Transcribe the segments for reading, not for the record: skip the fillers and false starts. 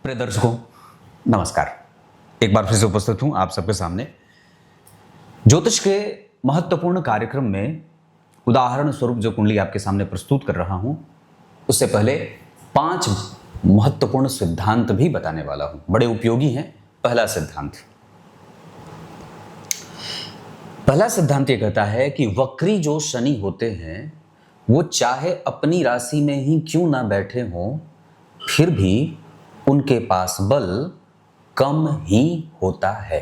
प्रिय दर्शकों, नमस्कार। एक बार फिर से उपस्थित हूं आप सबके सामने ज्योतिष के महत्वपूर्ण कार्यक्रम में। उदाहरण स्वरूप जो कुंडली आपके सामने प्रस्तुत कर रहा हूं, उससे पहले 5 महत्वपूर्ण सिद्धांत भी बताने वाला हूं, बड़े उपयोगी हैं। पहला सिद्धांत ये कहता है कि वक्री जो शनि होते हैं वो चाहे अपनी राशि में ही क्यों ना बैठे हों, फिर भी उनके पास बल कम ही होता है।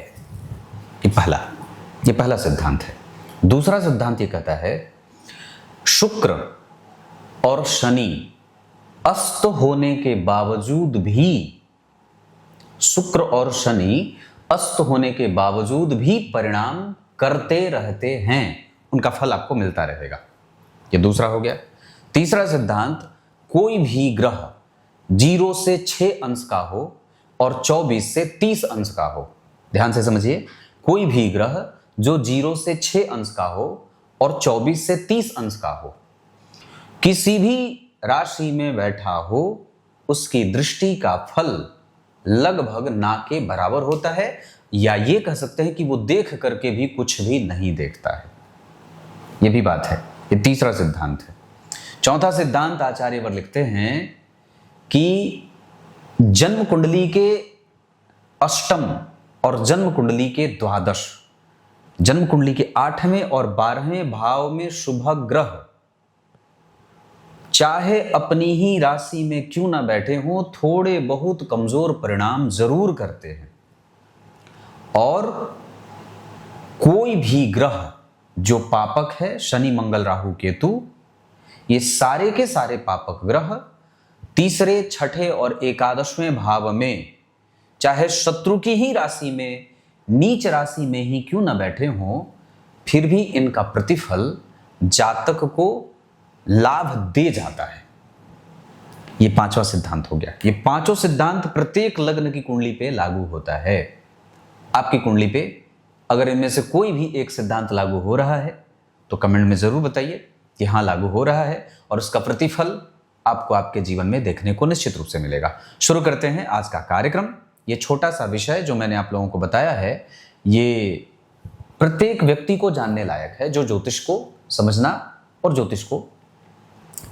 ये पहला सिद्धांत है। दूसरा सिद्धांत ये कहता है शुक्र और शनि अस्त होने के बावजूद भी परिणाम करते रहते हैं, उनका फल आपको मिलता रहेगा। ये दूसरा हो गया। तीसरा सिद्धांत, कोई भी ग्रह 0 से 6 अंश का हो और 24 से 30 अंश का हो। ध्यान से समझिए, कोई भी ग्रह जो 0 से 6 अंश का हो और 24 से 30 अंश का हो, किसी भी राशि में बैठा हो, उसकी दृष्टि का फल लगभग ना के बराबर होता है, या ये कह सकते हैं कि वो देख करके भी कुछ भी नहीं देखता है। ये भी बात है। ये तीसरा सिद्धांत है। चौथा सिद्धांत आचार्य वर लिखते हैं कि जन्म कुंडली के अष्टम और जन्म कुंडली के द्वादश, जन्म कुंडली के 8वें और 12वें भाव में शुभ ग्रह चाहे अपनी ही राशि में क्यों ना बैठे हों, थोड़े बहुत कमजोर परिणाम जरूर करते हैं। और कोई भी ग्रह जो पापक है, शनि मंगल राहु केतु, ये सारे के सारे पापक ग्रह तीसरे, छठे और एकादशवें भाव में चाहे शत्रु की ही राशि में, नीच राशि में ही क्यों ना बैठे हों, फिर भी इनका प्रतिफल जातक को लाभ दे जाता है। ये 5वां सिद्धांत हो गया। ये 5 सिद्धांत प्रत्येक लग्न की कुंडली पे लागू होता है। आपकी कुंडली पे अगर इनमें से कोई भी एक सिद्धांत लागू हो रहा है तो कमेंट में जरूर बताइए कि हाँ लागू हो रहा है, और उसका प्रतिफल आपको आपके जीवन में देखने को निश्चित रूप से मिलेगा। शुरू करते हैं आज का कार्यक्रम। ये छोटा सा विषय जो मैंने आप लोगों को बताया है, ये प्रत्येक व्यक्ति को जानने लायक है जो ज्योतिष को समझना और ज्योतिष को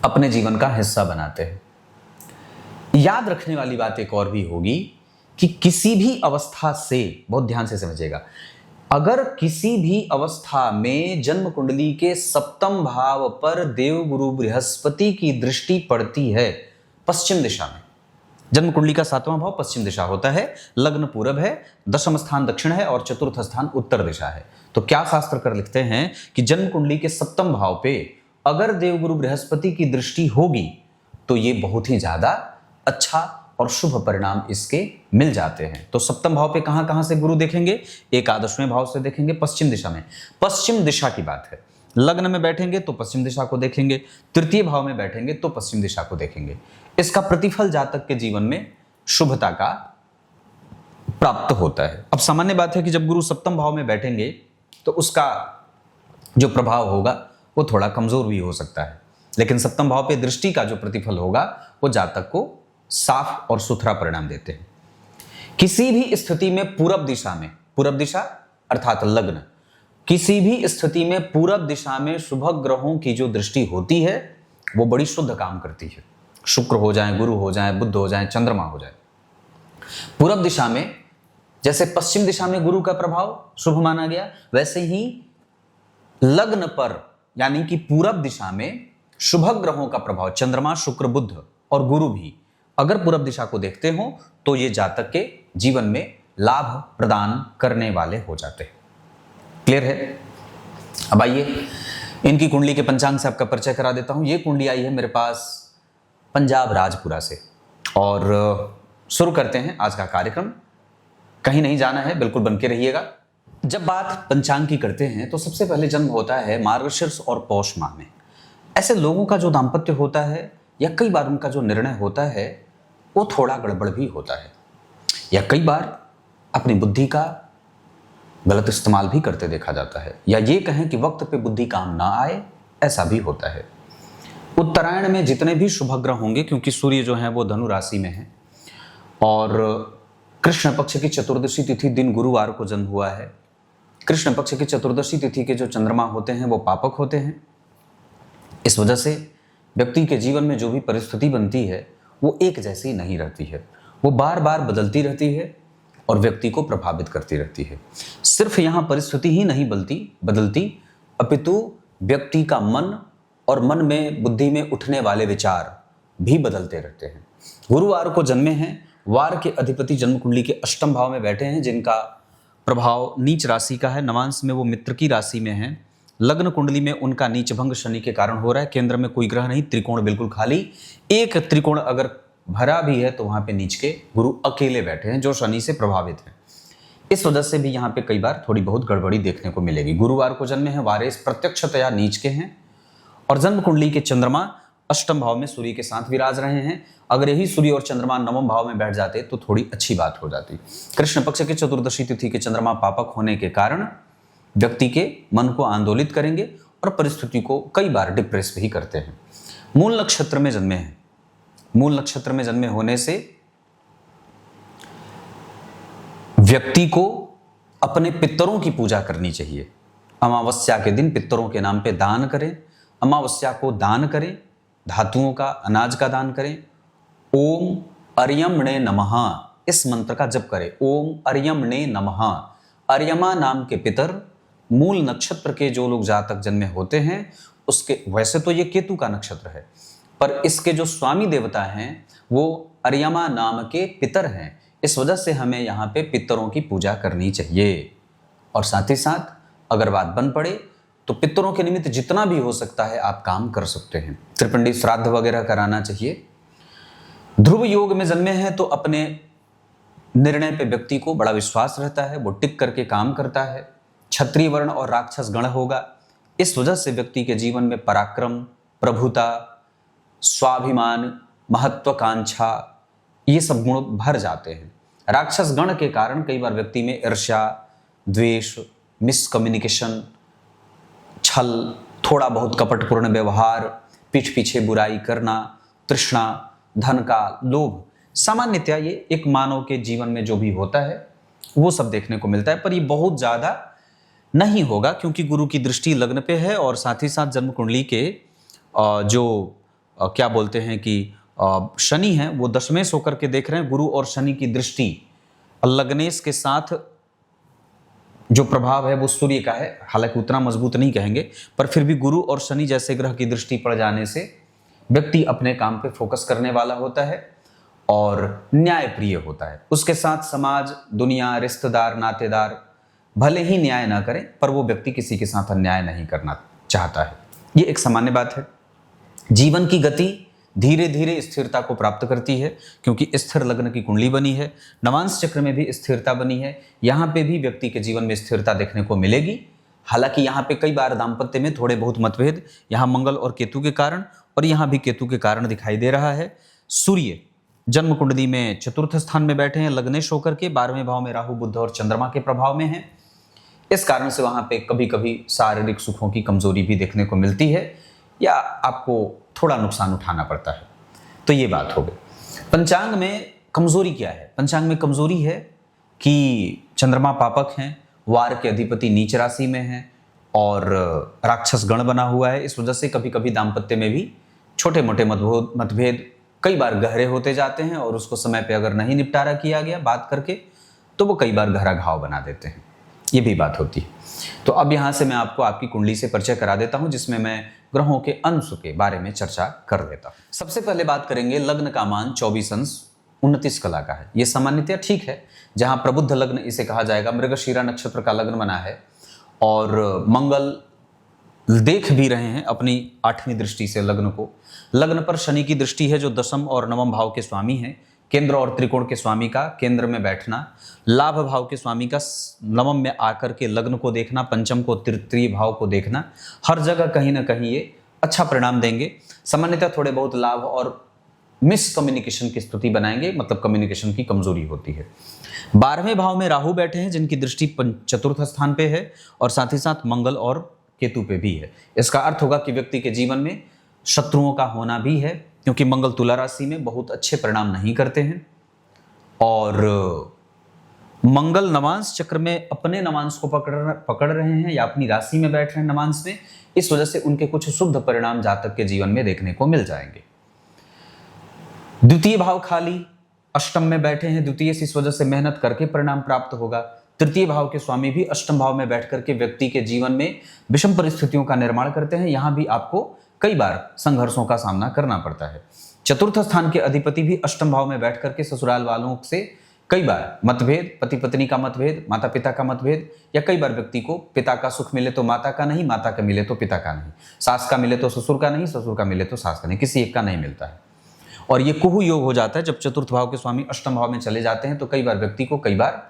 अपने जीवन का हिस्सा बनाते हैं। याद रखने वाली बात एक और भी होगी कि किसी भी अवस्था से, बहुत ध्यान से समझिएगा, अगर किसी भी अवस्था में जन्म कुंडली के 7वें भाव पर देवगुरु बृहस्पति की दृष्टि पड़ती है पश्चिम दिशा में, जन्म कुंडली का 7वां भाव पश्चिम दिशा होता है, लग्न पूरब है, 10वां स्थान दक्षिण है और चतुर्थ स्थान उत्तर दिशा है, तो क्या शास्त्र कर लिखते हैं कि जन्म कुंडली के 7वें भाव पे अगर देवगुरु बृहस्पति की दृष्टि होगी तो ये बहुत ही ज्यादा अच्छा और शुभ परिणाम इसके मिल जाते हैं। तो 7वें भाव पे कहां से गुरु देखेंगे? एकादशवें भाव से देखेंगे, पश्चिम दिशा में। पश्चिम दिशा की बात है। लग्न में बैठेंगे तो पश्चिम दिशा को देखेंगे, तृतीय भाव में बैठेंगे तो पश्चिम दिशा को देखेंगे। इसका प्रतिफल जातक के जीवन में शुभता का प्राप्त होता है। अब सामान्य बात है कि जब गुरु 7वें भाव में बैठेंगे तो उसका जो प्रभाव होगा वो थोड़ा कमजोर भी हो सकता है, लेकिन 7वें भाव पे दृष्टि का जो प्रतिफल होगा वो जातक को साफ और सुथरा परिणाम देते हैं। किसी भी स्थिति में पूरब दिशा अर्थात लग्न, किसी भी स्थिति में पूरब दिशा में शुभ ग्रहों की जो दृष्टि होती है वो बड़ी शुद्ध काम करती है। शुक्र हो जाए, गुरु हो जाए, बुध हो जाए, चंद्रमा हो जाए। पूरब दिशा में जैसे पश्चिम दिशा में गुरु का प्रभाव शुभ माना गया, वैसे ही लग्न पर यानी कि पूरब दिशा में शुभ ग्रहों का प्रभाव, चंद्रमा, शुक्र, बुध और गुरु भी अगर पूरब दिशा को देखते हो तो ये जातक के जीवन में लाभ प्रदान करने वाले हो जाते हैं। क्लियर है? अब आइए इनकी कुंडली के पंचांग से आपका परिचय करा देता हूं। ये कुंडली आई है मेरे पास पंजाब राजपुरा से, और शुरू करते हैं आज का कार्यक्रम। कहीं नहीं जाना है, बिल्कुल बन के रहिएगा। जब बात पंचांग की करते हैं तो सबसे पहले जन्म होता है मार्गशीर्ष और पौष माह में। ऐसे लोगों का जो दाम्पत्य होता है या कई बार उनका जो निर्णय होता है वो थोड़ा गड़बड़ भी होता है, या कई बार अपनी बुद्धि का गलत इस्तेमाल भी करते देखा जाता है, या ये कहें कि वक्त पे बुद्धि काम ना आए, ऐसा भी होता है। उत्तरायण में जितने भी शुभ ग्रह होंगे, क्योंकि सूर्य जो है वो धनु राशि में है, और कृष्ण पक्ष की चतुर्दशी तिथि दिन गुरुवार को जन्म हुआ है। कृष्ण पक्ष की चतुर्दशी तिथि के जो चंद्रमा होते हैं वो पापक होते हैं। इस वजह से व्यक्ति के जीवन में जो भी परिस्थिति बनती है वो एक जैसी नहीं रहती है, वो बार बार बदलती रहती है और व्यक्ति को प्रभावित करती रहती है। सिर्फ यहाँ परिस्थिति ही नहीं बदलती, अपितु व्यक्ति का मन और मन में बुद्धि में उठने वाले विचार भी बदलते रहते हैं। गुरुवार को जन्मे हैं, वार के अधिपति जन्म कुंडली के अष्टम भाव में बैठे हैं, जिनका प्रभाव नीच राशि का है। नवांश में वो मित्र की राशि में है। लग्न कुंडली में उनका नीच भंग शनि के कारण हो रहा है। केंद्र में कोई ग्रह नहीं, त्रिकोण बिल्कुल खाली। एक त्रिकोण अगर भरा भी है तो वहां पे नीच के गुरु अकेले बैठे हैं जो शनि से प्रभावित है। इस वजह से भी यहाँ पे कई बार थोड़ी बहुत गड़बड़ी देखने को मिलेगी। गुरुवार को जन्मे हैं, वारेस प्रत्यक्षतया नीच के हैं और जन्म कुंडली के चंद्रमा अष्टम भाव में सूर्य के साथ विराज रहे हैं। अगर यही सूर्य और चंद्रमा नवम भाव में बैठ जाते तो थोड़ी अच्छी बात हो जाती। कृष्ण पक्ष की चतुर्दशी तिथि के चंद्रमा पापक होने के कारण व्यक्ति के मन को आंदोलित करेंगे और परिस्थिति को कई बार डिप्रेस भी करते हैं। मूल नक्षत्र में जन्मे हैं। मूल नक्षत्र में जन्मे होने से व्यक्ति को अपने पितरों की पूजा करनी चाहिए। अमावस्या के दिन पितरों के नाम पे दान करें। अमावस्या को दान करें, धातुओं का, अनाज का दान करें। ओम अर्यमणे नमः इस मंत्र का जप करें। ओम अर्यमणे नमः। अर्यमा नाम के पितर मूल नक्षत्र के जो लोग जातक जन्मे होते हैं उसके, वैसे तो ये केतु का नक्षत्र है पर इसके जो स्वामी देवता हैं वो अर्यमा नाम के पितर हैं। इस वजह से हमें यहाँ पे पितरों की पूजा करनी चाहिए। और साथ ही साथ अगर बात बन पड़े तो पितरों के निमित्त जितना भी हो सकता है आप काम कर सकते हैं। त्रिपिंडी श्राद्ध वगैरह कराना चाहिए। ध्रुव योग में जन्मे हैं तो अपने निर्णय पे व्यक्ति को बड़ा विश्वास रहता है, वो टिक करके काम करता है। क्षत्रिय वर्ण और राक्षस गण होगा। इस वजह से व्यक्ति के जीवन में पराक्रम, प्रभुता, स्वाभिमान, महत्वाकांक्षा ये सब गुण भर जाते हैं। राक्षस गण के कारण कई बार व्यक्ति में ईर्ष्या, द्वेष, मिसकम्युनिकेशन, छल, थोड़ा बहुत कपटपूर्ण व्यवहार, पीठ पीछे बुराई करना, तृष्णा, धन का लोभ, सामान्यतया ये एक मानव के जीवन में जो भी होता है वो सब देखने को मिलता है। पर ये बहुत ज़्यादा नहीं होगा क्योंकि गुरु की दृष्टि लग्न पे है और साथ ही साथ जन्म कुंडली के जो क्या बोलते हैं कि शनि है वो दशमेश होकर के देख रहे हैं। गुरु और शनि की दृष्टि लग्नेश के साथ जो प्रभाव है वो सूर्य का है। हालांकि उतना मजबूत नहीं कहेंगे पर फिर भी गुरु और शनि जैसे ग्रह की दृष्टि पड़ जाने से व्यक्ति अपने काम पे फोकस करने वाला होता है और न्यायप्रिय होता है। उसके साथ समाज, दुनिया, रिश्तेदार, नातेदार भले ही न्याय ना करें पर वो व्यक्ति किसी के साथ अन्याय नहीं करना चाहता है। ये एक सामान्य बात है। जीवन की गति धीरे धीरे स्थिरता को प्राप्त करती है क्योंकि स्थिर लग्न की कुंडली बनी है। नवांश चक्र में भी स्थिरता बनी है। यहाँ पे भी व्यक्ति के जीवन में स्थिरता देखने को मिलेगी। हालांकि यहाँ पे कई बार दाम्पत्य में थोड़े बहुत मतभेद यहाँ मंगल और केतु के कारण और यहाँ भी केतु के कारण दिखाई दे रहा है। सूर्य जन्म कुंडली में चतुर्थ स्थान में बैठे हैं लग्नेश होकर के। 12वें भाव में राहु, बुध और चंद्रमा के प्रभाव में हैं। इस कारण से वहाँ पे कभी कभी शारीरिक सुखों की कमजोरी भी देखने को मिलती है या आपको थोड़ा नुकसान उठाना पड़ता है। तो ये बात हो गई। पंचांग में कमजोरी क्या है? पंचांग में कमजोरी है कि चंद्रमा पापक हैं, वार के अधिपति नीच राशि में हैं और राक्षस गण बना हुआ है। इस वजह से कभी कभी दाम्पत्य में भी छोटे मोटे मतभेद कई बार गहरे होते जाते हैं और उसको समय पे अगर नहीं निपटारा किया गया बात करके तो वो कई बार गहरा घाव बना देते हैं। ये भी बात होती है। तो अब यहाँ से मैं आपको आपकी कुंडली से परिचय करा देता हूँ जिसमें मैं ग्रहों के अंश के बारे में चर्चा कर देता हूँ। सबसे पहले बात करेंगे लग्न का मान 24 अंश 29 कला का है। ये सामान्यतया ठीक है। जहाँ प्रबुद्ध लग्न इसे कहा जाएगा, मृगशीरा नक्षत्र का लग्न बना है और मंगल देख भी रहे हैं अपनी 8वीं दृष्टि से लग्न को। लग्न पर शनि की दृष्टि है जो दशम और नवम भाव के स्वामी हैं। केंद्र और त्रिकोण के स्वामी का केंद्र में बैठना, लाभ भाव के स्वामी का नवम में आकर के लग्न को देखना, पंचम को, तृतीय भाव को देखना, हर जगह कहीं ना कहीं ये अच्छा परिणाम देंगे। सामान्यतः थोड़े बहुत लाभ और मिसकम्युनिकेशन की स्थिति बनाएंगे, मतलब कम्युनिकेशन की कमजोरी होती है। 12वें भाव में राहु बैठे हैं जिनकी दृष्टि चतुर्थ स्थान पे है और साथ ही साथ मंगल और केतु पे भी है। इसका अर्थ होगा कि व्यक्ति के जीवन में शत्रुओं का होना भी है क्योंकि मंगल तुला राशि में बहुत अच्छे परिणाम नहीं करते हैं और मंगल नवांश चक्र में अपने नवांश को पकड़ रहे हैं या अपनी राशि में बैठ रहे हैं नवांश में, इस वजह से उनके कुछ शुभ परिणाम जातक के जीवन में देखने को मिल जाएंगे। द्वितीय भाव खाली अष्टम में बैठे हैं द्वितीय से, इस वजह से मेहनत करके परिणाम प्राप्त होगा। तृतीय भाव के स्वामी भी अष्टम भाव में बैठ करके व्यक्ति के जीवन में विषम परिस्थितियों का निर्माण करते हैं, यहां भी आपको कई बार संघर्षों का सामना करना पड़ता है। चतुर्थ स्थान के अधिपति भी अष्टम भाव में बैठ करके ससुराल वालों से कई बार मतभेद, पति पत्नी का मतभेद, माता पिता का मतभेद, या कई बार व्यक्ति को पिता का सुख मिले तो माता का नहीं, माता का मिले तो पिता का नहीं, सास का मिले तो ससुर का नहीं, ससुर का मिले तो सास का नहीं, किसी एक का नहीं मिलता है। और ये कुहू योग हो जाता है जब चतुर्थ भाव के स्वामी अष्टम भाव में चले जाते हैं, तो कई बार व्यक्ति को कई बार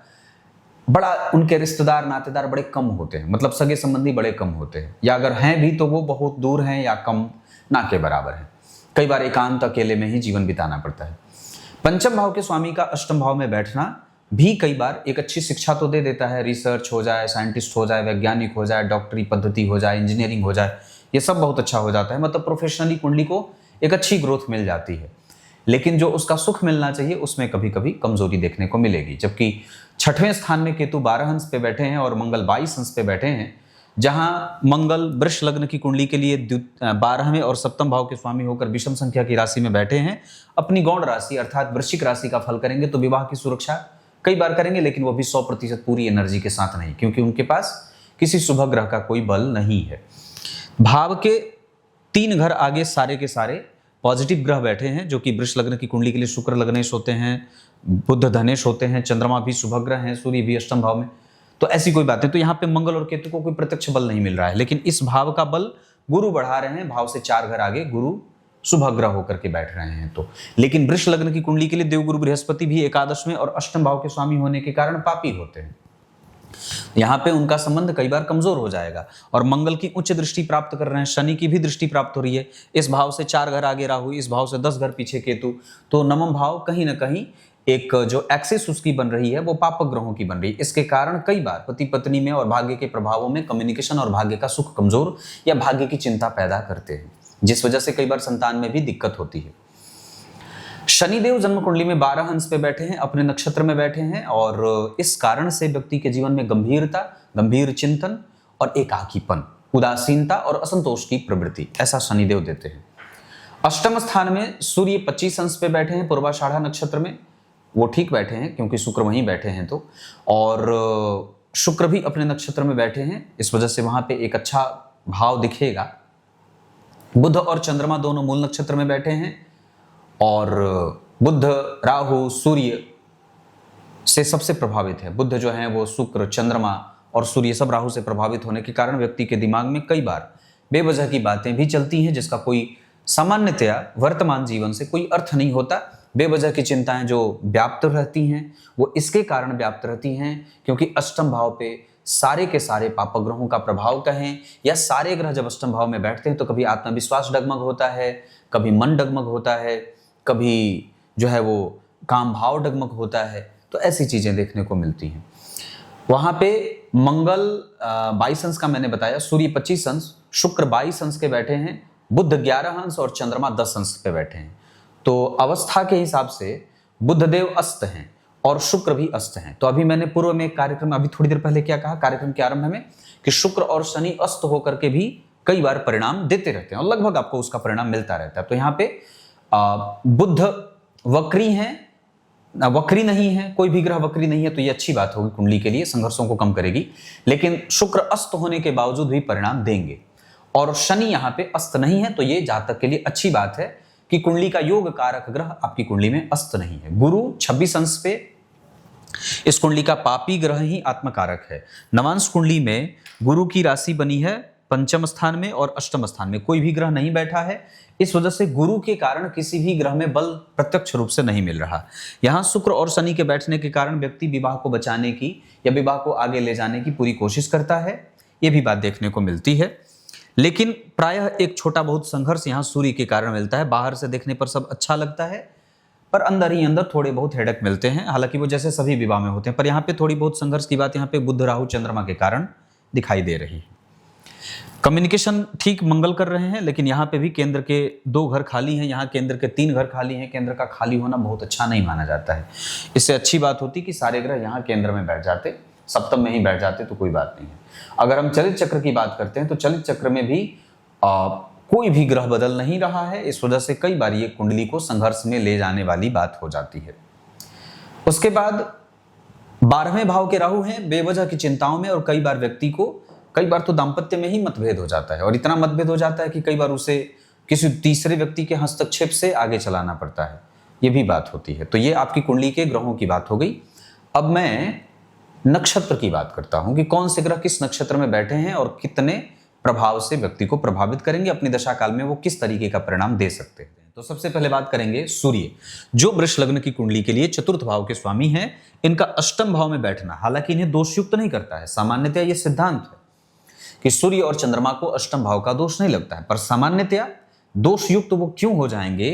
बड़ा उनके रिश्तेदार नातेदार बड़े कम होते हैं, मतलब सगे संबंधी बड़े कम होते हैं, या अगर हैं भी तो वो बहुत दूर हैं या कम ना के बराबर हैं। कई बार एकांत अकेले में ही जीवन बिताना पड़ता है। पंचम भाव के स्वामी का अष्टम भाव में बैठना भी कई बार एक अच्छी शिक्षा तो दे देता है, रिसर्च हो जाए, साइंटिस्ट हो जाए, वैज्ञानिक हो जाए, डॉक्टरी पद्धति हो जाए, इंजीनियरिंग हो जाए, ये सब बहुत अच्छा हो जाता है, मतलब प्रोफेशनली कुंडली को एक अच्छी ग्रोथ मिल जाती है। लेकिन जो उसका सुख मिलना चाहिए उसमें कभी कभी कमजोरी देखने को मिलेगी। जबकि छठवें स्थान में केतु 12 अंश पे बैठे हैं और मंगल 22 अंश पे बैठे हैं, जहां मंगल वृष लग्न की कुंडली के लिए 12वें और सप्तम भाव के स्वामी होकर विषम संख्या की राशि में बैठे हैं, अपनी गौण राशि अर्थात वृश्चिक राशि का फल करेंगे तो विवाह की सुरक्षा कई बार करेंगे, लेकिन वो भी 100% पूरी एनर्जी के साथ नहीं, क्योंकि उनके पास किसी शुभ ग्रह का कोई बल नहीं है। भाव के 3 घर आगे सारे के सारे पॉजिटिव ग्रह बैठे हैं, जो कि वृष लग्न की कुंडली के लिए शुक्र लग्नेश होते हैं, बुध धनेश होते हैं, चंद्रमा भी शुभ ग्रह हैं, सूर्य भी अष्टम भाव में, तो ऐसी कोई बात है। तो यहाँ पे मंगल और केतु को कोई प्रत्यक्ष बल नहीं मिल रहा है, लेकिन इस भाव का बल गुरु बढ़ा रहे हैं, भाव से 4 घर आगे गुरु शुभ ग्रह होकर के बैठ रहे हैं। तो लेकिन वृष लग्न की कुंडली के लिए देवगुरु बृहस्पति भी एकादश में और अष्टम भाव के स्वामी होने के कारण पापी होते हैं, यहाँ पे उनका संबंध कई बार कमजोर हो जाएगा। और मंगल की उच्च दृष्टि प्राप्त कर रहे हैं, शनि की भी दृष्टि प्राप्त हो रही है, इस भाव से 4 घर आगे राहु, इस भाव से 10 घर पीछे केतु, तो नवम भाव कहीं ना कहीं एक जो एक्सिस उसकी बन रही है वो पापक ग्रहों की बन रही है। इसके कारण कई बार पति पत्नी में और भाग्य के प्रभावों में कम्युनिकेशन और भाग्य का सुख कमजोर या भाग्य की चिंता पैदा करते हैं, जिस वजह से कई बार संतान में भी दिक्कत होती है। शनिदेव जन्म कुंडली में 12 अंश पे बैठे हैं, अपने नक्षत्र में बैठे हैं, और इस कारण से व्यक्ति के जीवन में गंभीरता, गंभीर चिंतन और एकाकीपन, उदासीनता और असंतोष की प्रवृत्ति, ऐसा शनिदेव देते हैं। अष्टम स्थान में सूर्य 25 अंश पे बैठे हैं पूर्वाषाढ़ा नक्षत्र में, वो ठीक बैठे हैं क्योंकि शुक्र वहीं बैठे हैं, तो और शुक्र भी अपने नक्षत्र में बैठे हैं, इस वजह से वहां पे एक अच्छा भाव दिखेगा। बुध और चंद्रमा दोनों मूल नक्षत्र में बैठे हैं, और बुध राहु सूर्य से सबसे प्रभावित है। बुध जो है वो शुक्र, चंद्रमा और सूर्य सब राहु से प्रभावित होने के कारण व्यक्ति के दिमाग में कई बार बेवजह की बातें भी चलती हैं, जिसका कोई सामान्यतया वर्तमान जीवन से कोई अर्थ नहीं होता। बेवजह की चिंताएं जो व्याप्त रहती हैं वो इसके कारण व्याप्त रहती हैं क्योंकि अष्टम भाव पे सारे के सारे पापक ग्रहों का प्रभाव कहें, या सारे ग्रह जब अष्टम भाव में बैठते हैं तो कभी आत्मविश्वास डगमग होता है, कभी मन डगमग होता है, कभी जो है वो काम भाव डगमग होता है, तो ऐसी चीजें देखने को मिलती हैं। वहां पे मंगल 22 अंश का मैंने बताया, सूर्य 25 अंश, शुक्र 22 अंश के बैठे हैं, बुध 11 अंश और चंद्रमा 10 अंश पे बैठे हैं। तो अवस्था के हिसाब से बुधदेव अस्त हैं और शुक्र भी अस्त हैं। तो अभी मैंने पूर्व में कार्यक्रम, अभी थोड़ी देर पहले क्या कहा कार्यक्रम के आरंभ में, कि शुक्र और शनि अस्त होकर के भी कई बार परिणाम देते रहते हैं और लगभग आपको उसका परिणाम मिलता रहता है। तो यहाँ पे बुध वक्री हैं, वक्री नहीं है, कोई भी ग्रह वक्री नहीं है, तो ये अच्छी बात होगी कुंडली के लिए, संघर्षों को कम करेगी। लेकिन शुक्र अस्त होने के बावजूद भी परिणाम देंगे, और शनि यहाँ पे अस्त नहीं है, तो ये जातक के लिए अच्छी बात है कि कुंडली का योग कारक ग्रह आपकी कुंडली में अस्त नहीं है। गुरु 26 अंश पे, इस कुंडली का पापी ग्रह ही आत्मकारक है। नवांश कुंडली में गुरु की राशि बनी है पंचम स्थान में और अष्टम स्थान में, कोई भी ग्रह नहीं बैठा है, इस वजह से गुरु के कारण किसी भी ग्रह में बल प्रत्यक्ष रूप से नहीं मिल रहा। यहाँ शुक्र और शनि के बैठने के कारण व्यक्ति विवाह को बचाने की या विवाह को आगे ले जाने की पूरी कोशिश करता है, ये भी बात देखने को मिलती है। लेकिन प्रायः एक छोटा बहुत संघर्ष यहाँ सूर्य के कारण मिलता है। बाहर से देखने पर सब अच्छा लगता है, पर अंदर ही अंदर थोड़े बहुत हेडक मिलते हैं, हालांकि वो जैसे सभी विवाह में होते हैं, पर यहाँ पे थोड़ी बहुत संघर्ष की बात यहाँ पे बुध राहु चंद्रमा के कारण दिखाई दे रही है। कम्युनिकेशन ठीक मंगल कर रहे हैं, लेकिन यहाँ पे भी केंद्र के 2 घर खाली हैं, यहाँ केंद्र के 3 घर खाली हैं। केंद्र का खाली होना बहुत अच्छा नहीं माना जाता है। इससे अच्छी बात होती कि सारे ग्रह यहाँ केंद्र में बैठ जाते, सप्तम में ही बैठ जाते तो कोई बात नहीं है। अगर हम चलित चक्र की बात करते हैं तो चलित चक्र में भी कोई भी ग्रह बदल नहीं रहा है। इस वजह से कई बार ये कुंडली को संघर्ष में ले जाने वाली बात हो जाती है। उसके बाद 12वें भाव के राहु हैं बेवजह की चिंताओं में, और कई बार व्यक्ति को कई बार तो दाम्पत्य में ही मतभेद हो जाता है, और इतना मतभेद हो जाता है कि कई बार उसे किसी तीसरे व्यक्ति के हस्तक्षेप से आगे चलाना पड़ता है। ये भी बात होती है। तो ये आपकी कुंडली के ग्रहों की बात हो गई। अब मैं नक्षत्र की बात करता हूं कि कौन से ग्रह किस नक्षत्र में बैठे हैं और कितने प्रभाव से व्यक्ति को प्रभावित करेंगे, अपनी दशा काल में वो किस तरीके का परिणाम दे सकते हैं। तो सबसे पहले बात करेंगे सूर्य, जो वृष लग्न की कुंडली के लिए चतुर्थ भाव के स्वामी हैं। इनका अष्टम भाव में बैठना हालांकि इन्हें दोषयुक्त नहीं करता है। सामान्यतया यह सिद्धांत है कि सूर्य और चंद्रमा को अष्टम भाव का दोष नहीं लगता है, पर सामान्यतया दोषयुक्त वो क्यों हो जाएंगे?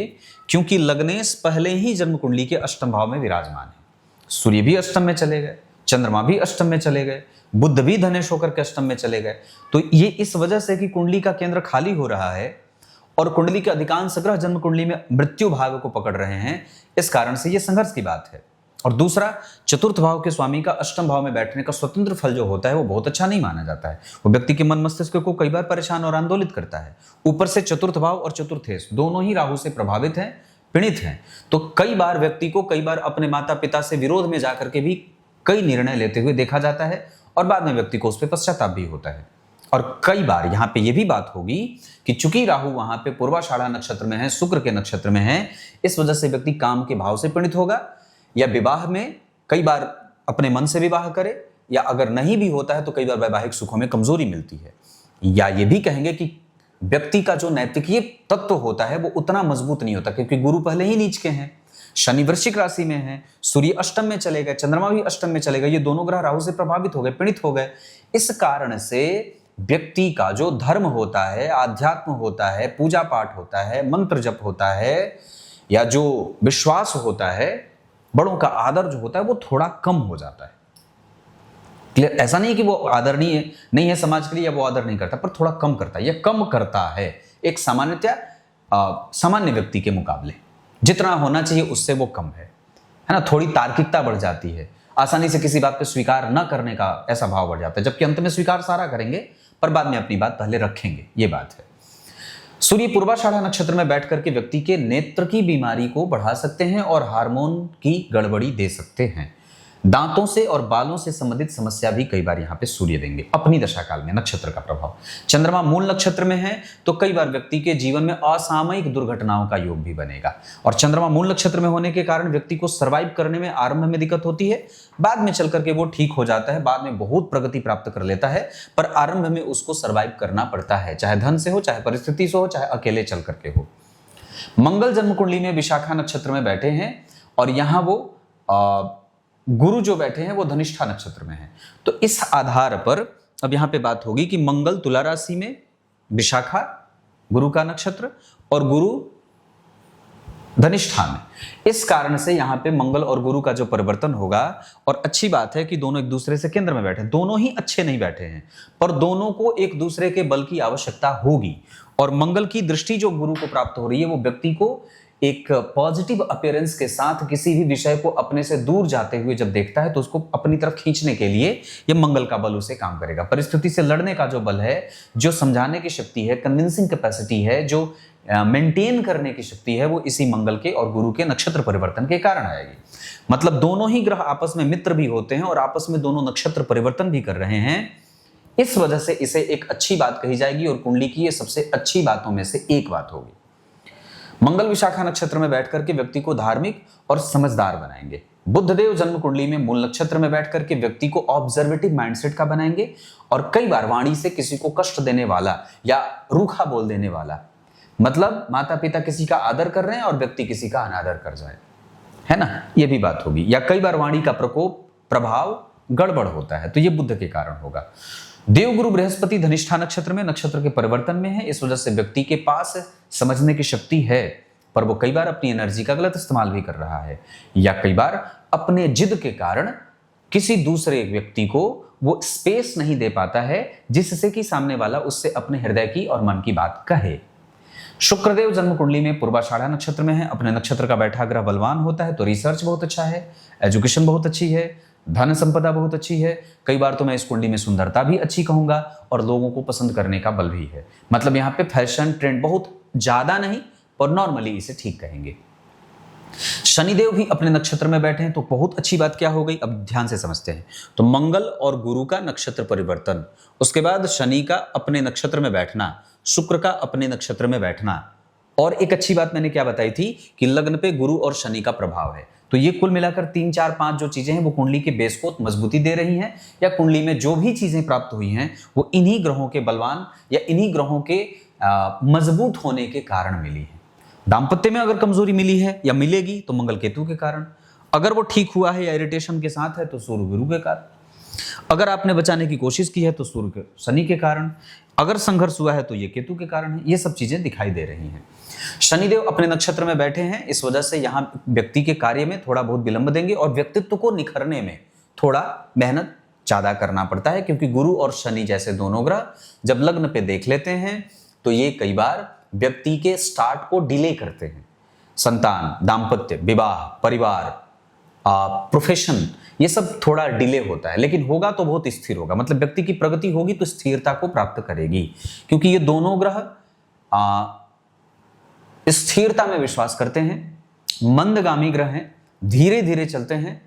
क्योंकि लग्नेश पहले ही जन्म कुंडली के अष्टम भाव में विराजमान है। सूर्य भी अष्टम में चले गए, चंद्रमा भी अष्टम में चले गए, बुध भी धनेश होकर के अष्टम में चले गए। तो ये इस वजह से कि कुंडली का केंद्र खाली हो रहा है और कुंडली के अधिकांश ग्रह जन्म कुंडली में मृत्यु भाव को पकड़ रहे हैं, इस कारण से यह संघर्ष की बात है। और दूसरा, चतुर्थ भाव के स्वामी का अष्टम भाव में बैठने का स्वतंत्र फल जो होता है वो बहुत अच्छा नहीं माना जाता है। वो व्यक्ति के मन मस्तिष्क को कई बार परेशान और आंदोलित करता है। ऊपर से चतुर्थ भाव और चतुर्थेश दोनों ही राहु से प्रभावित हैं, पीड़ित हैं। तो कई बार व्यक्ति को कई बार अपने माता पिता से विरोध में जाकर के भी कई निर्णय लेते हुए देखा जाता है, और बाद में व्यक्ति को उस पर पश्चाताप भी होता है। और कई बार यहाँ पे ये भी बात होगी कि चूंकि राहु वहां पे पूर्वाषाढ़ा नक्षत्र में है, शुक्र के नक्षत्र में है, इस वजह से व्यक्ति काम के भाव से पीड़ित होगा, या विवाह में कई बार अपने मन से विवाह करे, या अगर नहीं भी होता है तो कई बार वैवाहिक सुखों में कमजोरी मिलती है। या ये भी कहेंगे कि व्यक्ति का जो नैतिकीय तत्व होता है वो उतना मजबूत नहीं होता, क्योंकि गुरु पहले ही नीच के हैं, शनि वृश्चिक राशि में है, सूर्य अष्टम में चले गए, चंद्रमा भी अष्टम में चले गए, ये दोनों ग्रह राहु से प्रभावित हो गए, पीड़ित हो गए। इस कारण से व्यक्ति का जो धर्म होता है, आध्यात्म होता है, पूजा पाठ होता है, मंत्र जप होता है, या जो विश्वास होता है, बड़ों का आदर जो होता है वो थोड़ा कम हो जाता है। क्लियर? ऐसा नहीं है कि वो आदर नहीं है समाज के लिए, या वो आदर नहीं करता, पर थोड़ा कम करता है या कम करता है एक सामान्य व्यक्ति के मुकाबले। जितना होना चाहिए उससे वो कम है ना। थोड़ी तार्किकता बढ़ जाती है, आसानी से किसी बात को स्वीकार न करने का ऐसा भाव बढ़ जाता है, जबकि अंत में स्वीकार सारा करेंगे पर बाद में अपनी बात पहले रखेंगे, ये बात है। सूर्य पूर्वाषाढ़ा नक्षत्र में बैठ करके व्यक्ति के नेत्र की बीमारी को बढ़ा सकते हैं और हार्मोन की गड़बड़ी दे सकते हैं। दांतों से और बालों से संबंधित समस्या भी कई बार यहाँ पे सूर्य देंगे अपनी दशा काल में। नक्षत्र का प्रभाव, चंद्रमा मूल नक्षत्र में है तो कई बार व्यक्ति के जीवन में असामयिक दुर्घटनाओं का योग भी बनेगा, और चंद्रमा मूल नक्षत्र में होने के कारण व्यक्ति को सर्वाइव करने में आरंभ में दिक्कत होती है, बाद में चल करके वो ठीक हो जाता है, बाद में बहुत प्रगति प्राप्त कर लेता है, पर आरंभ में उसको सर्वाइव करना पड़ता है, चाहे धन से हो, चाहे परिस्थिति से हो, चाहे अकेले चल करके हो। मंगल जन्म कुंडली में विशाखा नक्षत्र में बैठे हैं, और यहाँ वो गुरु जो बैठे हैं वो धनिष्ठा नक्षत्र में है। तो इस आधार पर अब यहां पे बात होगी कि मंगल तुला राशि में, विशाखा गुरु का नक्षत्र, और गुरु धनिष्ठा में। इस कारण से यहां पे मंगल और गुरु का जो परिवर्तन होगा, और अच्छी बात है कि दोनों एक दूसरे से केंद्र में बैठे, दोनों ही अच्छे नहीं बैठे हैं, पर दोनों को एक दूसरे के बल की आवश्यकता होगी। और मंगल की दृष्टि जो गुरु को प्राप्त हो रही है वो व्यक्ति को एक पॉजिटिव अपीयरेंस के साथ किसी भी विषय को अपने से दूर जाते हुए जब देखता है तो उसको अपनी तरफ खींचने के लिए यह मंगल का बल उसे काम करेगा। परिस्थिति से लड़ने का जो बल है, जो समझाने की शक्ति है, कन्विंसिंग कैपेसिटी है, जो मेंटेन करने की शक्ति है, वो इसी मंगल के और गुरु के नक्षत्र परिवर्तन के कारण आएगी। मतलब दोनों ही ग्रह आपस में मित्र भी होते हैं और आपस में दोनों नक्षत्र परिवर्तन भी कर रहे हैं। इस वजह से इसे एक अच्छी बात कही जाएगी, और कुंडली की ये सबसे अच्छी बातों में से एक बात होगी। मंगल विशाखा नक्षत्र में बैठकर के व्यक्ति को धार्मिक और समझदार बनाएंगे। बुधदेव जन्म कुंडली में मूल नक्षत्र में बैठकर के व्यक्ति को ऑब्जर्वेटिव माइंडसेट का बनाएंगे, और कई बार वाणी से किसी को कष्ट देने वाला या रूखा बोल देने वाला, मतलब माता पिता किसी का आदर कर रहे हैं और व्यक्ति किसी का अनादर कर जाए, है ना, यह भी बात होगी। या कई बार वाणी का प्रकोप प्रभाव गड़बड़ होता है, तो यह बुध के कारण होगा। देवगुरु बृहस्पति धनिष्ठा नक्षत्र में, नक्षत्र के परिवर्तन में है। इस वजह से व्यक्ति के पास समझने की शक्ति है, पर वो कई बार अपनी एनर्जी का गलत इस्तेमाल भी कर रहा है, या कई बार अपने जिद के कारण किसी दूसरे व्यक्ति को वो स्पेस नहीं दे पाता है जिससे कि सामने वाला उससे अपने हृदय की और मन की बात कहे। शुक्रदेव जन्म कुंडली में पूर्वाषाढ़ा नक्षत्र में है, अपने नक्षत्र का बैठा ग्रह बलवान होता है तो रिसर्च बहुत अच्छा है, एजुकेशन बहुत अच्छी है, धन संपदा बहुत अच्छी है। कई बार तो मैं इस कुंडली में सुंदरता भी अच्छी कहूंगा और लोगों को पसंद करने का बल भी है। मतलब यहाँ पे फैशन ट्रेंड बहुत ज्यादा नहीं और नॉर्मली इसे ठीक कहेंगे। शनिदेव भी अपने नक्षत्र में बैठे हैं तो बहुत अच्छी बात क्या हो गई, अब ध्यान से समझते हैं। तो मंगल और गुरु का नक्षत्र परिवर्तन, उसके बाद शनि का अपने नक्षत्र में बैठना, शुक्र का अपने नक्षत्र में बैठना, और एक अच्छी बात मैंने क्या बताई थी कि लग्न पे गुरु और शनि का प्रभाव है। तो ये कुल मिलाकर 3 4 5 जो चीजें हैं वो कुंडली के बेस को मजबूती दे रही हैं, या कुंडली में जो भी चीजें प्राप्त हुई हैं वो इन्हीं ग्रहों के बलवान या इन्हीं ग्रहों के मजबूत होने के कारण मिली है। दाम्पत्य में अगर कमजोरी मिली है या मिलेगी तो मंगल केतु के कारण, अगर वो ठीक हुआ है या इरिटेशन के साथ है तो सूर्य गुरु के कारण, अगर आपने बचाने की कोशिश की है तो सूर्य के शनि के कारण, अगर संघर्ष हुआ है तो ये केतु के कारण है। ये सब चीजें दिखाई दे रही हैं। शनिदेव अपने नक्षत्र में बैठे हैं, इस वजह से यहाँ व्यक्ति के कार्य में थोड़ा बहुत विलंब देंगे और व्यक्तित्व को निखरने में थोड़ा मेहनत ज्यादा करना पड़ता है, क्योंकि गुरु और शनि जैसे दोनों ग्रह जब लग्न पे देख लेते हैं तो ये कई बार व्यक्ति के स्टार्ट को डिले करते हैं। संतान, दाम्पत्य, विवाह, परिवार, प्रोफेशन, ये सब थोड़ा डिले होता है, लेकिन होगा तो बहुत स्थिर होगा। मतलब व्यक्ति की प्रगति होगी तो स्थिरता को प्राप्त करेगी, क्योंकि ये दोनों ग्रह स्थिरता में विश्वास करते हैं, मंदगामी ग्रह हैं, धीरे धीरे चलते हैं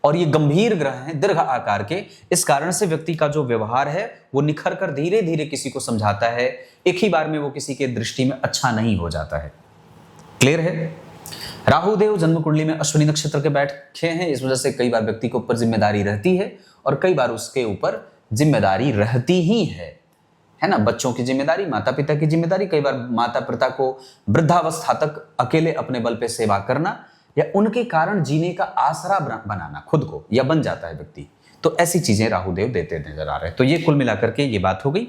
और ये गंभीर ग्रह हैं, दीर्घ आकार के। इस कारण से व्यक्ति का जो व्यवहार है वो निखर कर धीरे धीरे किसी को समझाता है, एक ही बार में वो किसी के दृष्टि में अच्छा नहीं हो जाता है। क्लियर है? राहु देव जन्म कुंडली में अश्विनी नक्षत्र के बैठे हैं, इस वजह से कई बार व्यक्ति के ऊपर जिम्मेदारी रहती है और कई बार उसके ऊपर जिम्मेदारी रहती ही है ना। बच्चों की जिम्मेदारी, माता पिता की जिम्मेदारी, कई बार माता पिता को वृद्धावस्था तक अकेले अपने बल पे सेवा करना या उनके कारण जीने का आसरा बनाना खुद को, या बन जाता है व्यक्ति। तो ऐसी चीजें राहुदेव देते नजर आ रहे हैं। तो ये कुल मिलाकर के ये बात हो गई।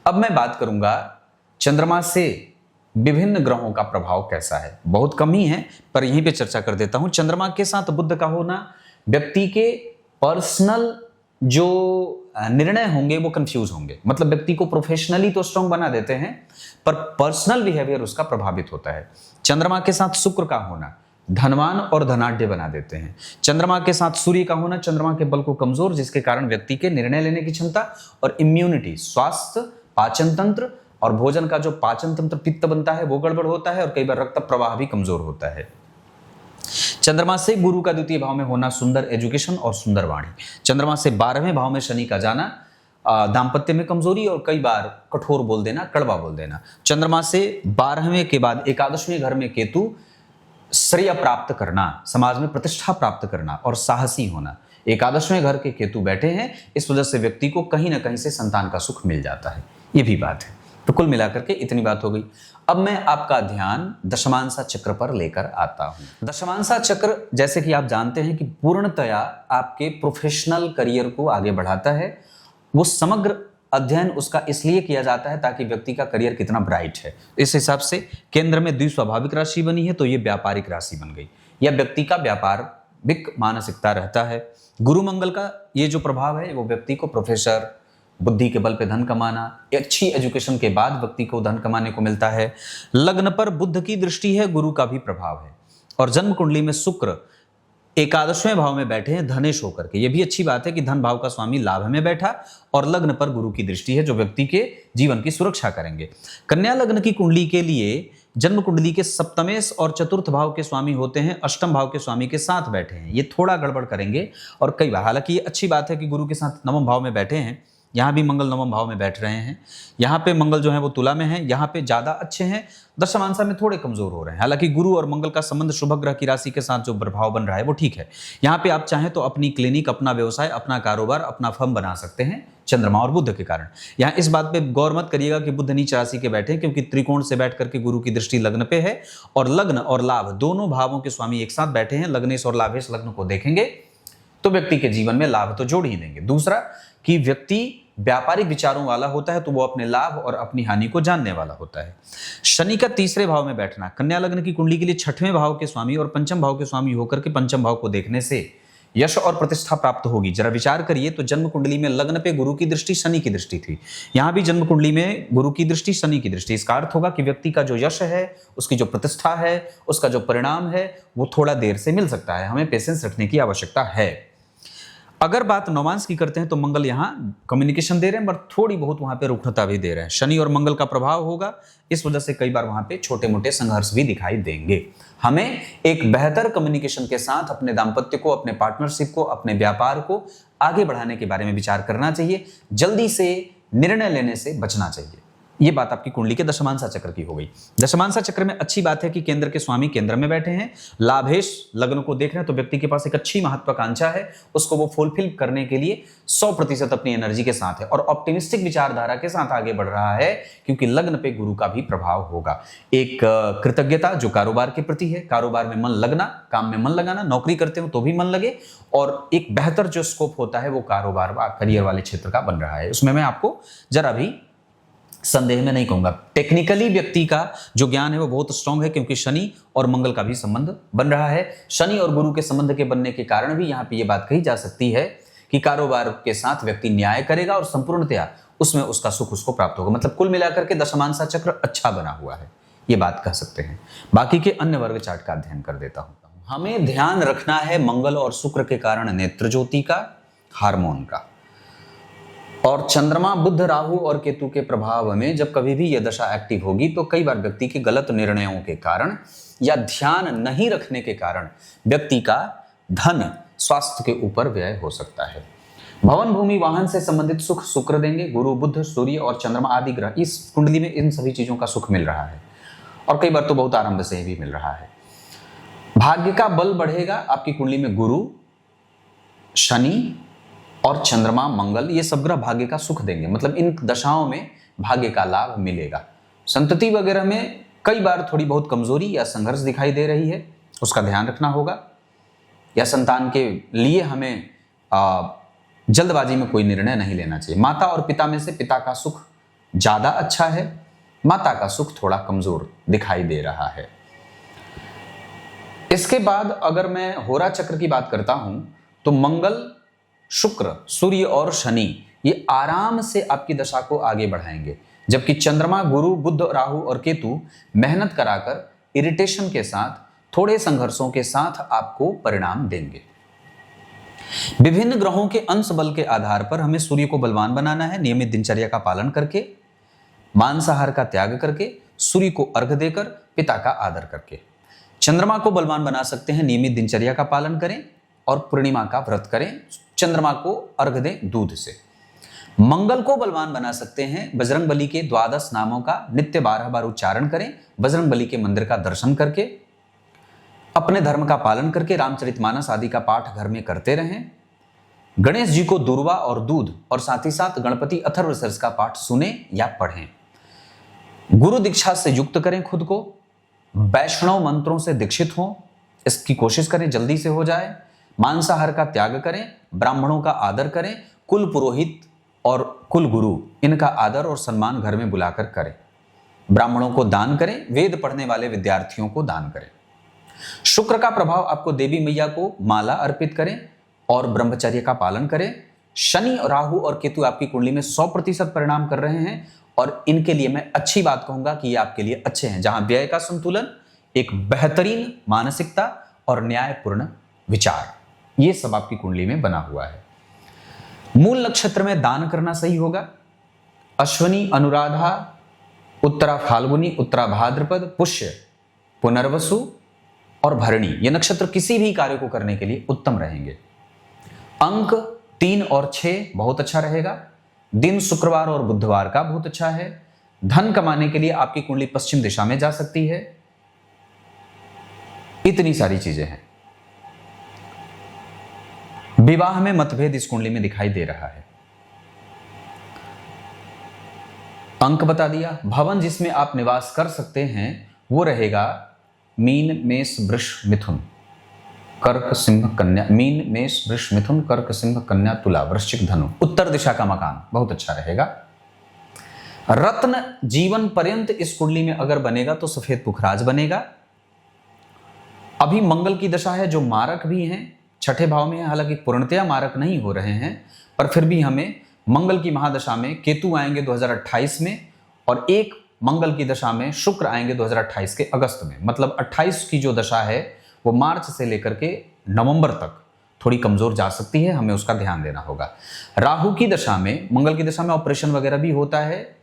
अब मैं बात करूंगा चंद्रमा से विभिन्न ग्रहों का प्रभाव कैसा है। बहुत कम ही है पर यहीं पे चर्चा कर देता हूं। चंद्रमा के साथ बुध का होना व्यक्ति के पर्सनल जो निर्णय होंगे वो कंफ्यूज होंगे। मतलब व्यक्ति को प्रोफेशनली तो स्ट्रांग बना देते हैं पर पर्सनल बिहेवियर उसका प्रभावित होता है। चंद्रमा के साथ शुक्र का होना धनवान और धनाढ्य बना देते हैं। चंद्रमा के साथ सूर्य का होना चंद्रमा के बल को कमजोर, जिसके कारण व्यक्ति के निर्णय लेने की क्षमता और इम्यूनिटी, स्वास्थ्य, पाचन तंत्र और भोजन का जो पाचन तंत्र पित्त बनता है वो गड़बड़ होता है और कई बार रक्त प्रवाह भी कमजोर होता है। चंद्रमा से गुरु का द्वितीय भाव में होना सुंदर एजुकेशन और सुंदर वाणी। चंद्रमा से 12वें भाव में शनि का जाना दाम्पत्य में कमजोरी और कई बार कठोर बोल देना, कड़वा बोल देना। चंद्रमा से 12वें के बाद 11वें घर में केतु श्रेय प्राप्त करना, समाज में प्रतिष्ठा प्राप्त करना और साहसी होना। 11वें घर के केतु बैठे हैं, इस वजह से व्यक्ति को कहीं ना कहीं से संतान का सुख मिल जाता है। ये भी बात है। तो कुल मिलाकर के इतनी बात हो गई। अब मैं आपका ध्यान दशमांसा चक्र पर लेकर आता हूं। दशमांसा चक्र जैसे कि आप जानते हैं कि पूर्णतया आपके प्रोफेशनल करियर को आगे बढ़ाता है। वो समग्र अध्ययन उसका इसलिए किया जाता है ताकि व्यक्ति का करियर कितना ब्राइट है। इस हिसाब से केंद्र में द्विस्वाभाविक राशि बनी है तो ये व्यापारिक राशि बन गई, या व्यक्ति का व्यापारिक मानसिकता रहता है। गुरु मंगल का ये जो प्रभाव है वो व्यक्ति को प्रोफेसर, बुद्धि के बल पे धन कमाना, अच्छी एजुकेशन के बाद व्यक्ति को धन कमाने को मिलता है। लग्न पर बुध की दृष्टि है, गुरु का भी प्रभाव है और जन्म कुंडली में शुक्र 11वें भाव में बैठे हैं धनेश होकर के। ये भी अच्छी बात है कि धन भाव का स्वामी लाभ में बैठा और लग्न पर गुरु की दृष्टि है जो व्यक्ति के जीवन की सुरक्षा करेंगे। कन्या लग्न की कुंडली के लिए जन्म कुंडली के सप्तमेश और चतुर्थ भाव के स्वामी होते हैं, अष्टम भाव के स्वामी के साथ बैठे हैं। ये थोड़ा गड़बड़ करेंगे और कई बार, हालांकि ये अच्छी बात है कि गुरु के साथ नवम भाव में बैठे हैं। यहाँ भी मंगल नवम भाव में बैठ रहे हैं। यहाँ पे मंगल जो है वो तुला में है, यहाँ पे ज्यादा अच्छे हैं, दशमांसा में थोड़े कमजोर हो रहे हैं। हालांकि गुरु और मंगल का संबंध शुभ ग्रह की राशि के साथ जो प्रभाव बन रहा है वो ठीक है। यहाँ पे आप चाहें तो अपनी क्लिनिक, अपना व्यवसाय, अपना कारोबार, अपना फर्म बना सकते हैं चंद्रमा और बुध के कारण। यहाँ इस बात पे गौर मत करिएगा कि बुध नीच राशि के बैठे, क्योंकि त्रिकोण से बैठ करके गुरु की दृष्टि लग्न पे है और लग्न और लाभ दोनों भावों के स्वामी एक साथ बैठे हैं। लग्नेश और लाभेश लग्न को देखेंगे तो व्यक्ति के जीवन में लाभ तो जोड़ ही देंगे। दूसरा कि व्यक्ति व्यापारिक विचारों वाला होता है तो वो अपने लाभ और अपनी हानि को जानने वाला होता है। शनि का तीसरे भाव में बैठना कन्या लग्न की कुंडली के लिए 6वें भाव के स्वामी और पंचम भाव के स्वामी होकर के पंचम भाव को देखने से यश और प्रतिष्ठा प्राप्त होगी। जरा विचार करिए तो जन्म कुंडली में लग्न पे गुरु की दृष्टि, शनि की दृष्टि थी, यहां भी जन्म कुंडली में गुरु की दृष्टि, शनि की दृष्टि। इसका अर्थ होगा कि व्यक्ति का जो यश है, उसकी जो प्रतिष्ठा है, उसका जो परिणाम है, वो थोड़ा देर से मिल सकता है। हमें पेशेंस रखने की आवश्यकता है। अगर बात नवांश की करते हैं तो मंगल यहां कम्युनिकेशन दे रहे हैं, पर थोड़ी बहुत वहां पे रुग्णता भी दे रहे हैं। शनि और मंगल का प्रभाव होगा, इस वजह से कई बार वहां पे छोटे मोटे संघर्ष भी दिखाई देंगे। हमें एक बेहतर कम्युनिकेशन के साथ अपने दाम्पत्य को, अपने पार्टनरशिप को, अपने व्यापार को आगे बढ़ाने के बारे में विचार करना चाहिए। जल्दी से निर्णय लेने से बचना चाहिए। ये बात आपकी कुंडली के दशमांशा चक्र की हो गई। दशमांशा चक्र में अच्छी बात है कि केंद्र के स्वामी केंद्र में बैठे हैं, लाभेश लग्न को देख रहे हैं, तो व्यक्ति के पास एक अच्छी महत्वाकांक्षा है, उसको वो फुलफिल करने के लिए 100% अपनी एनर्जी के साथ है और ऑप्टिमिस्टिक विचारधारा के साथ आगे बढ़ रहा है, क्योंकि लग्न पे गुरु का भी प्रभाव होगा। एक कृतज्ञता जो कारोबार के प्रति है, कारोबार में मन लगना, काम में मन लगाना, नौकरी करते हो तो भी मन लगे, और एक बेहतर जो स्कोप होता है वो कारोबार करियर वाले क्षेत्र का बन रहा है। उसमें मैं आपको जरा भी संदेह में नहीं कहूंगा। टेक्निकली व्यक्ति का जो ज्ञान है वो बहुत स्ट्रांग है, क्योंकि शनि और मंगल का भी संबंध बन रहा है। शनि और गुरु के संबंध के बनने के कारण भी यहाँ पे ये बात कही जा सकती है कि कारोबार के साथ व्यक्ति न्याय करेगा और संपूर्णतया उसमें उसका सुख उसको प्राप्त होगा। मतलब कुल मिलाकर के दशमांशा चक्र अच्छा बना हुआ है, ये बात कह सकते हैं। बाकी के अन्य वर्ग चार्ट का अध्ययन कर देता हूं। हमें ध्यान रखना है मंगल और शुक्र के कारण नेत्र ज्योति का, हार्मोन का, और चंद्रमा, बुध, राहु और केतु के प्रभाव में जब कभी भी यह दशा एक्टिव होगी तो कई बार व्यक्ति के गलत निर्णयों के कारण या ध्यान नहीं रखने के कारण व्यक्ति का धन, स्वास्थ्य के ऊपर व्यय हो सकता है। भवन, भूमि, वाहन से संबंधित सुख शुक्र देंगे। गुरु, बुध, सूर्य और चंद्रमा आदि ग्रह, इस कुंडली में इन सभी चीजों का सुख मिल रहा है, और कई बार तो बहुत आरंभ से भी मिल रहा है। भाग्य का बल बढ़ेगा। आपकी कुंडली में गुरु, शनि और चंद्रमा, मंगल, ये सब ग्रह भाग्य का सुख देंगे। मतलब इन दशाओं में भाग्य का लाभ मिलेगा। संतति वगैरह में कई बार थोड़ी बहुत कमजोरी या संघर्ष दिखाई दे रही है, उसका ध्यान रखना होगा। या संतान के लिए हमें जल्दबाजी में कोई निर्णय नहीं लेना चाहिए। माता और पिता में से पिता का सुख ज्यादा अच्छा है, माता का सुख थोड़ा कमजोर दिखाई दे रहा है। इसके बाद अगर मैं होरा चक्र की बात करता हूं तो मंगल, शुक्र, सूर्य और शनि ये आराम से आपकी दशा को आगे बढ़ाएंगे, जबकि चंद्रमा, गुरु, बुध, राहु और केतु मेहनत कराकर, इरिटेशन के साथ, थोड़े संघर्षों के साथ आपको परिणाम देंगे। विभिन्न ग्रहों के अंश बल के आधार पर हमें सूर्य को बलवान बनाना है। नियमित दिनचर्या का पालन करके, मांसाहार का त्याग करके, सूर्य को अर्घ्य देकर, पिता का आदर करके। चंद्रमा को बलवान बना सकते हैं, नियमित दिनचर्या का पालन करें और पूर्णिमा का व्रत करें। चंद्रमा को अर्घ्य दें दूध से। मंगल को बलवान बना सकते हैं, बजरंग बली के 12 नामों का नित्य 12 बार उच्चारण करें, बजरंग बली के मंदिर का दर्शन करके, अपने धर्म का पालन करके, रामचरितमानस आदि का पाठ घर में करते रहें। गणेश जी को दुर्वा और दूध और साथ ही साथ गणपति अथर्वशीर्ष का पाठ सुने या पढ़ें। गुरु दीक्षा से युक्त करें खुद को, वैष्णव मंत्रों से दीक्षित हों, इसकी कोशिश करें जल्दी से हो जाए। मांसाहार का त्याग करें, ब्राह्मणों का आदर करें, कुल पुरोहित और कुल गुरु इनका आदर और सम्मान घर में बुलाकर करें। ब्राह्मणों को दान करें, वेद पढ़ने वाले विद्यार्थियों को दान करें। शुक्र का प्रभाव आपको देवी मैया को माला अर्पित करें और ब्रह्मचर्य का पालन करें। शनि, राहु और केतु आपकी कुंडली में 100% परिणाम कर रहे हैं, और इनके लिए मैं अच्छी बात कहूंगा कि ये आपके लिए अच्छे हैं, जहां व्यय का संतुलन, एक बेहतरीन मानसिकता और न्यायपूर्ण विचार, ये सब आपकी कुंडली में बना हुआ है। मूल नक्षत्र में दान करना सही होगा। अश्विनी, अनुराधा, उत्तरा फाल्गुनी, उत्तरा भाद्रपद, पुष्य, पुनर्वसु और भरणी, ये नक्षत्र किसी भी कार्य को करने के लिए उत्तम रहेंगे। अंक 3 और 6 बहुत अच्छा रहेगा। दिन शुक्रवार और बुधवार का बहुत अच्छा है। धन कमाने के लिए आपकी कुंडली पश्चिम दिशा में जा सकती है। इतनी सारी चीजें हैं। विवाह में मतभेद इस कुंडली में दिखाई दे रहा है। अंक बता दिया। भवन जिसमें आप निवास कर सकते हैं वो रहेगा मीन, मेष, वृष, मिथुन, कर्क, सिंह, कन्या। मीन, मेष, वृष, मिथुन, कर्क, सिंह, कन्या, तुला, वृश्चिक, धनु। उत्तर दिशा का मकान बहुत अच्छा रहेगा। रत्न जीवन पर्यंत इस कुंडली में अगर बनेगा तो सफेद पुखराज बनेगा। अभी मंगल की दशा है जो मारक भी हैं, छठे भाव में है, हालांकि पूर्णतया मारक नहीं हो रहे हैं, पर फिर भी हमें मंगल की महादशा में केतु आएंगे 2028 में, और एक मंगल की दशा में शुक्र आएंगे 2028 के अगस्त में। मतलब 28 की जो दशा है वो मार्च से लेकर के नवंबर तक थोड़ी कमजोर जा सकती है, हमें उसका ध्यान देना होगा। राहु की दशा में, मंगल की दशा में ऑपरेशन वगैरह भी होता है,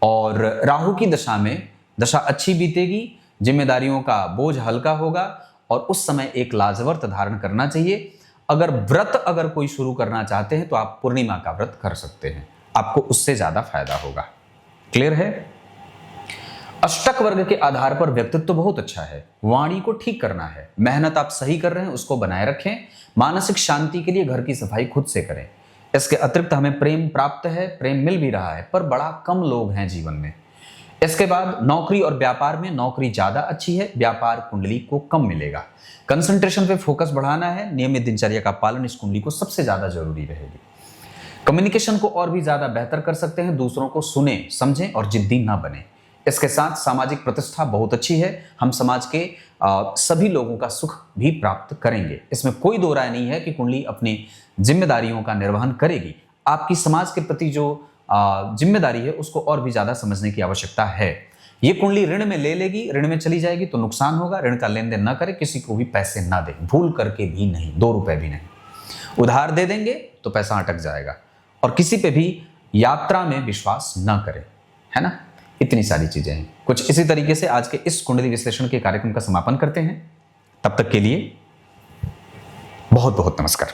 और राहु की दशा में दशा अच्छी बीतेगी, जिम्मेदारियों का बोझ हल्का होगा, और उस समय एक लाजवर्त धारण करना चाहिए। अगर कोई शुरू करना चाहते हैं तो आप पूर्णिमा का व्रत कर सकते हैं, आपको उससे ज्यादा फायदा होगा। क्लियर है? अष्टक वर्ग के आधार पर व्यक्तित्व बहुत अच्छा है, वाणी को ठीक करना है, मेहनत आप सही कर रहे हैं उसको बनाए रखें, मानसिक शांति के लिए घर की सफाई खुद से करें। इसके अतिरिक्त हमें प्रेम प्राप्त है, प्रेम मिल भी रहा है, पर बड़ा कम लोग हैं जीवन में। इसके बाद नौकरी और व्यापार में, नौकरी ज्यादा अच्छी है, व्यापार कुंडली को कम मिलेगा। कंसंट्रेशन पे फोकस बढ़ाना है, नियमित दिनचर्या का पालन इस कुंडली को सबसे ज्यादा जरूरी रहेगी। कम्युनिकेशन को और भी ज्यादा बेहतर कर सकते हैं, दूसरों को सुने समझें और जिद्दी ना बने। इसके साथ सामाजिक प्रतिष्ठा बहुत अच्छी है, हम समाज के सभी लोगों का सुख भी प्राप्त करेंगे। इसमें कोई दो राय नहीं है कि कुंडली अपनी जिम्मेदारियों का निर्वहन करेगी। आपकी समाज के प्रति जो जिम्मेदारी है उसको और भी ज्यादा समझने की आवश्यकता है। ये कुंडली ऋण में ले लेगी, ऋण में चली जाएगी तो नुकसान होगा। ऋण का लेन देन न करे, किसी को भी पैसे ना दे, भूल करके भी नहीं, 2 रुपए भी नहीं। उधार दे देंगे तो पैसा अटक जाएगा, और किसी पे भी यात्रा में विश्वास न करें, है ना। इतनी सारी चीजें हैं। कुछ इसी तरीके से आज के इस कुंडली विश्लेषण के कार्यक्रम का समापन करते हैं। तब तक के लिए बहुत बहुत नमस्कार।